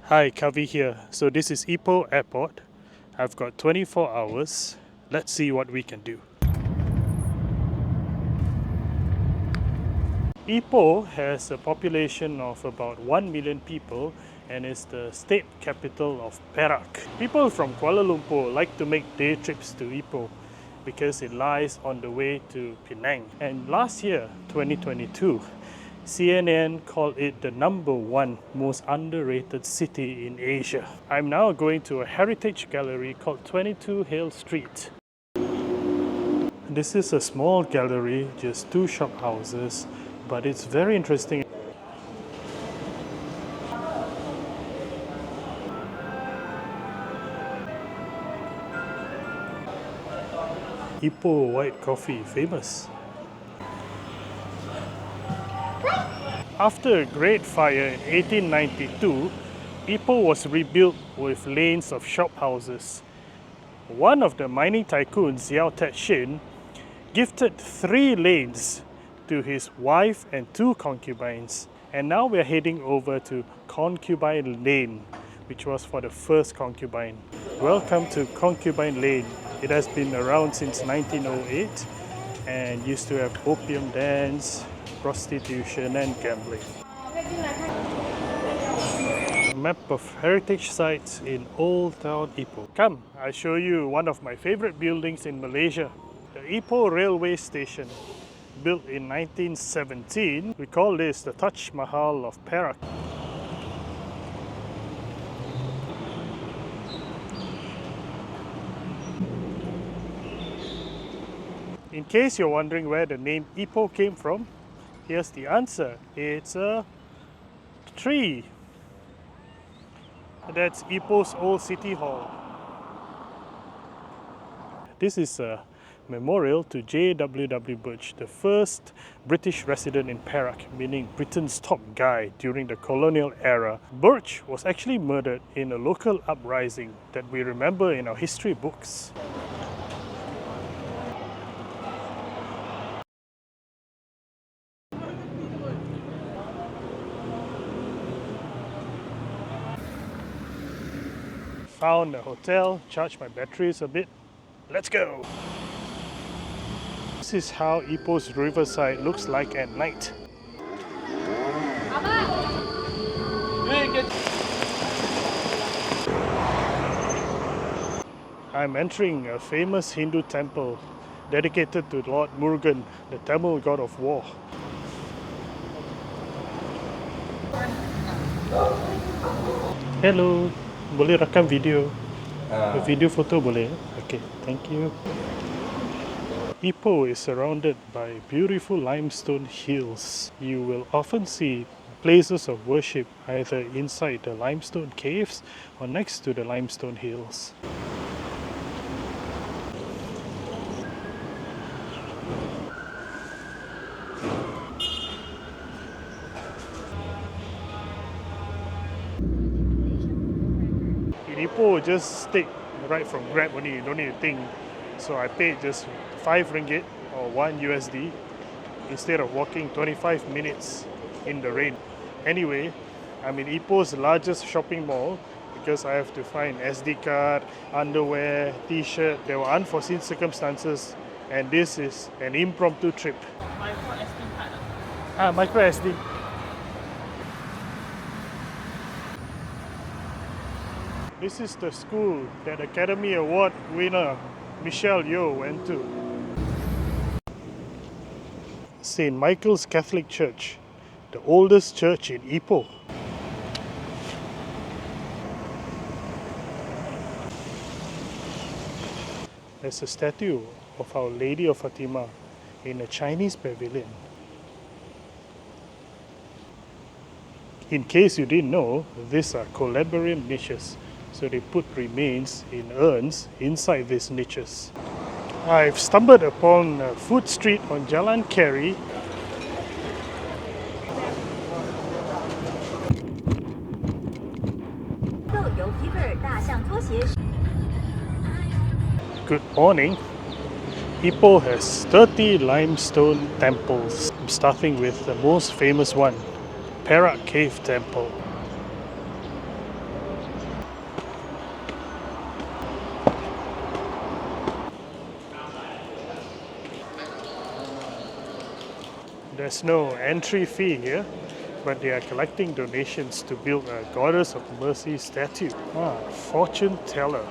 Hi, Kavi here. So this is Ipoh Airport. I've got 24 hours. Let's see what we can do. Ipoh has a population of about 1 million people and is the state capital of Perak. People from Kuala Lumpur like to make day trips to Ipoh because it lies on the way to Penang. And last year, 2022, CNN called it the #1 most underrated city in Asia. I'm now going to a heritage gallery called 22 Hale Street. This is a small gallery, just 2 shop houses, but it's very interesting. Ipoh white coffee, famous. After a great fire in 1892, Ipoh was rebuilt with lanes of shop houses. One of the mining tycoons, Xiao Tet-shin, gifted 3 lanes to his wife and 2 concubines. And now we're heading over to Concubine Lane, which was for the first concubine. Welcome to Concubine Lane. It has been around since 1908 and used to have opium dens, prostitution and gambling. A map of heritage sites in Old Town Ipoh. Come, I'll show you one of my favorite buildings in Malaysia, the Ipoh Railway Station. Built in 1917, we call this the Taj Mahal of Perak. In case you're wondering where the name Ipoh came from, here's the answer. It's a tree. That's Ipoh's old city hall. This is a memorial to J.W.W. Birch, the first British resident in Perak, meaning Britain's top guy during the colonial era. Birch was actually murdered in a local uprising that we remember in our history books. Found a hotel, charged my batteries a bit. Let's go! This is how Ipoh's riverside looks like at night. I'm entering a famous Hindu temple dedicated to Lord Murugan, the Tamil god of war. Hello, boleh rakam video? Video foto boleh? Okay, thank you. Ipoh is surrounded by beautiful limestone hills. You will often see places of worship either inside the limestone caves or next to the limestone hills. In Ipoh, just take right from Grab only, you don't need to think. So I paid just 5 ringgit or 1 USD instead of walking 25 minutes in the rain. Anyway, I'm in Ipoh's largest shopping mall because I have to find SD card, underwear, t-shirt. There were unforeseen circumstances and this is an impromptu trip. Micro SD card. Micro SD. This is the school that Academy Award winner Michelle Yeoh went to. St. Michael's Catholic Church, the oldest church in Ipoh. There's a statue of Our Lady of Fatima in a Chinese pavilion. In case you didn't know, these are columbarium niches. So they put remains in urns inside these niches. I've stumbled upon a food street on Jalan Keri. Good morning. Ipoh has 30 limestone temples, starting with the most famous one, Perak Cave Temple. There's no entry fee here, but they are collecting donations to build a Goddess of Mercy statue. Fortune teller.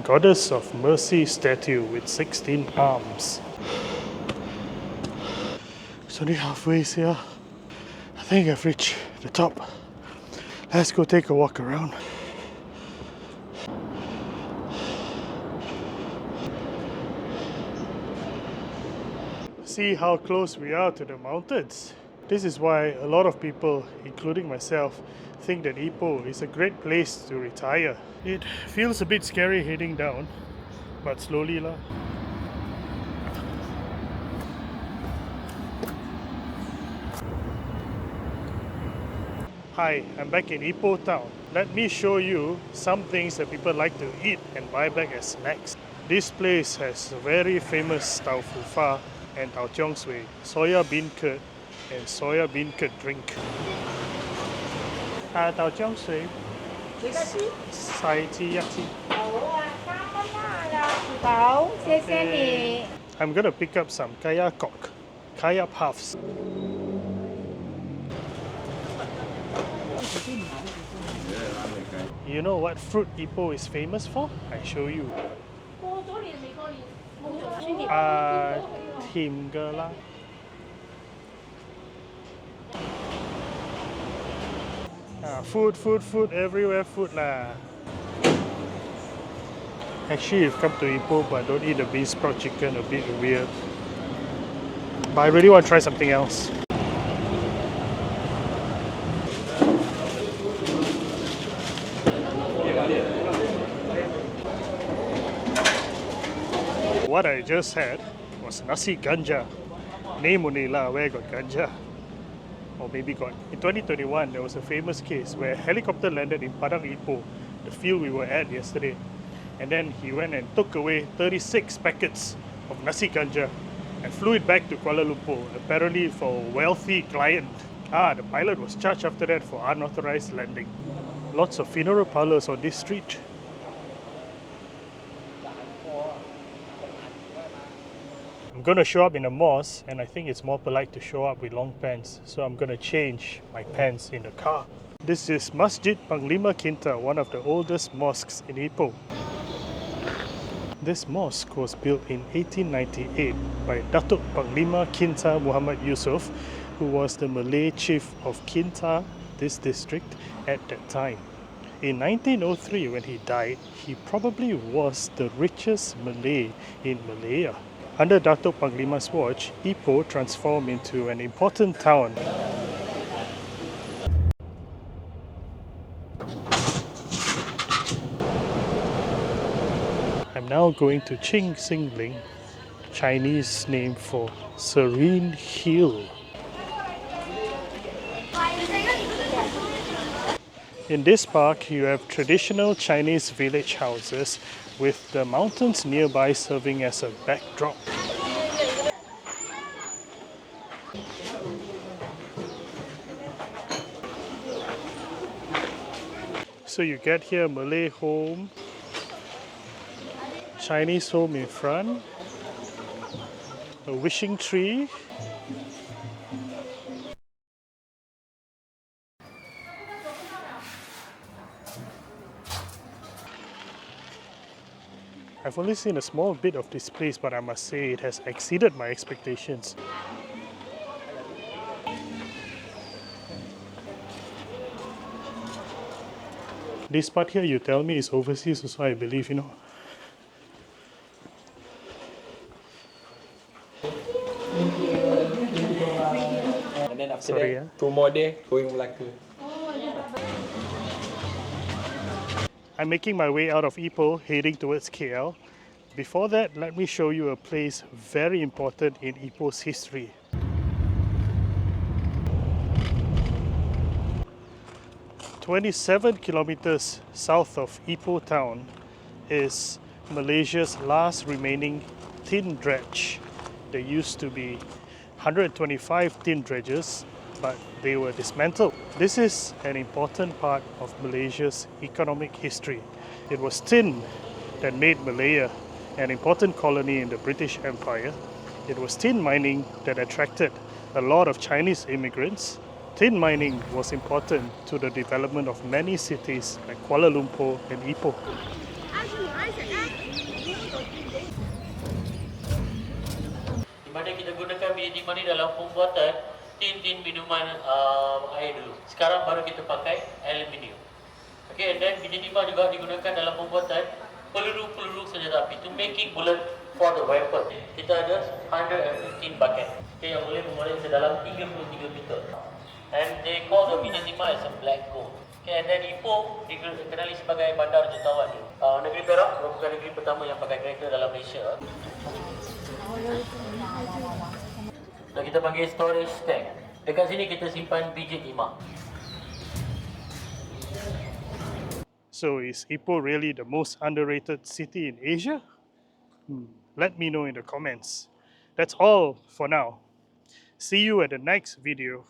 Goddess of Mercy statue with 16 arms. It's only halfway here. I think I've reached the top. Let's go take a walk around. See how close we are to the mountains. This is why a lot of people, including myself, think that Ipoh is a great place to retire. It feels a bit scary heading down, but slowly lah. Hi, I'm back in Ipoh town. Let me show you some things that people like to eat and buy back as snacks. This place has very famous tau fu fa and tau chiong sui, soya bean curd and soya bean curd drink. Tau chiong sui, 几个鸡？sai chi yak chi. 好啊，三分啦，好，谢谢你。 I'm gonna pick up some kaya kok, kaya puffs. You know what fruit Ipoh is famous for? I show you. 過咗年未過年，冇咗專業。甜㗎啦。Food everywhere, food lah. Actually, you've come to Ipoh but don't eat the bean sprout chicken, a bit weird. But I really want to try something else. What I just had was nasi ganja. Name only lah, where got ganja? Or maybe got. In 2021, there was a famous case where a helicopter landed in Padang Ipoh, the field we were at yesterday. And then he went and took away 36 packets of nasi ganja and flew it back to Kuala Lumpur, apparently for a wealthy client. The pilot was charged after that for unauthorized landing. Lots of funeral parlors on this street. I'm gonna show up in a mosque, and I think it's more polite to show up with long pants, so I'm gonna change my pants in the car. This is Masjid Panglima Kinta, one of the oldest mosques in Ipoh. This mosque was built in 1898 by Datuk Panglima Kinta Muhammad Yusof, who was the Malay chief of Kinta, this district, at that time. In 1903, when he died, he probably was the richest Malay in Malaya. Under Datuk Panglima's watch, Ipoh transformed into an important town. I'm now going to Qing Ling, Chinese name for Serene Hill. In this park, you have traditional Chinese village houses with the mountains nearby serving as a backdrop. So you get here Malay home, Chinese home in front, a wishing tree, I've only seen a small bit of this place, but I must say it has exceeded my expectations. This part here you tell me is overseas, so I believe, you know. And then after Sorry, that, 2 more days going Malacca. I'm making my way out of Ipoh, heading towards KL. Before that, let me show you a place very important in Ipoh's history. "27 kilometers south of Ipoh town is Malaysia's last remaining tin dredge. There used to be 125 tin dredges, but they were dismantled. This is an important part of Malaysia's economic history. It was tin that made Malaya an important colony in the British Empire. It was tin mining that attracted a lot of Chinese immigrants. Tin mining was important to the development of many cities like Kuala Lumpur and Ipoh. Di mana kita gunakan biji ni dalam pembuatan tin minuman air dulu. Sekarang baru kita pakai aluminium. Okay, and then biji timah juga digunakan dalam pembuatan peluru senjata api, to making bullet for the weapon. Kita ada 115 bucket, okay, yang boleh memuat sedalam 33 meter. And they call the biji timah as a black gold. Okay, and then Ipoh dikenali sebagai bandar jutawan. Negeri Perak merupakan negeri pertama yang pakai kereta dalam Malaysia. Dan kita panggil storage tank. Dekat sini kita simpan biji timah. So is Ipoh really the most underrated city in Asia? Let me know in the comments. That's all for now. See you at the next video.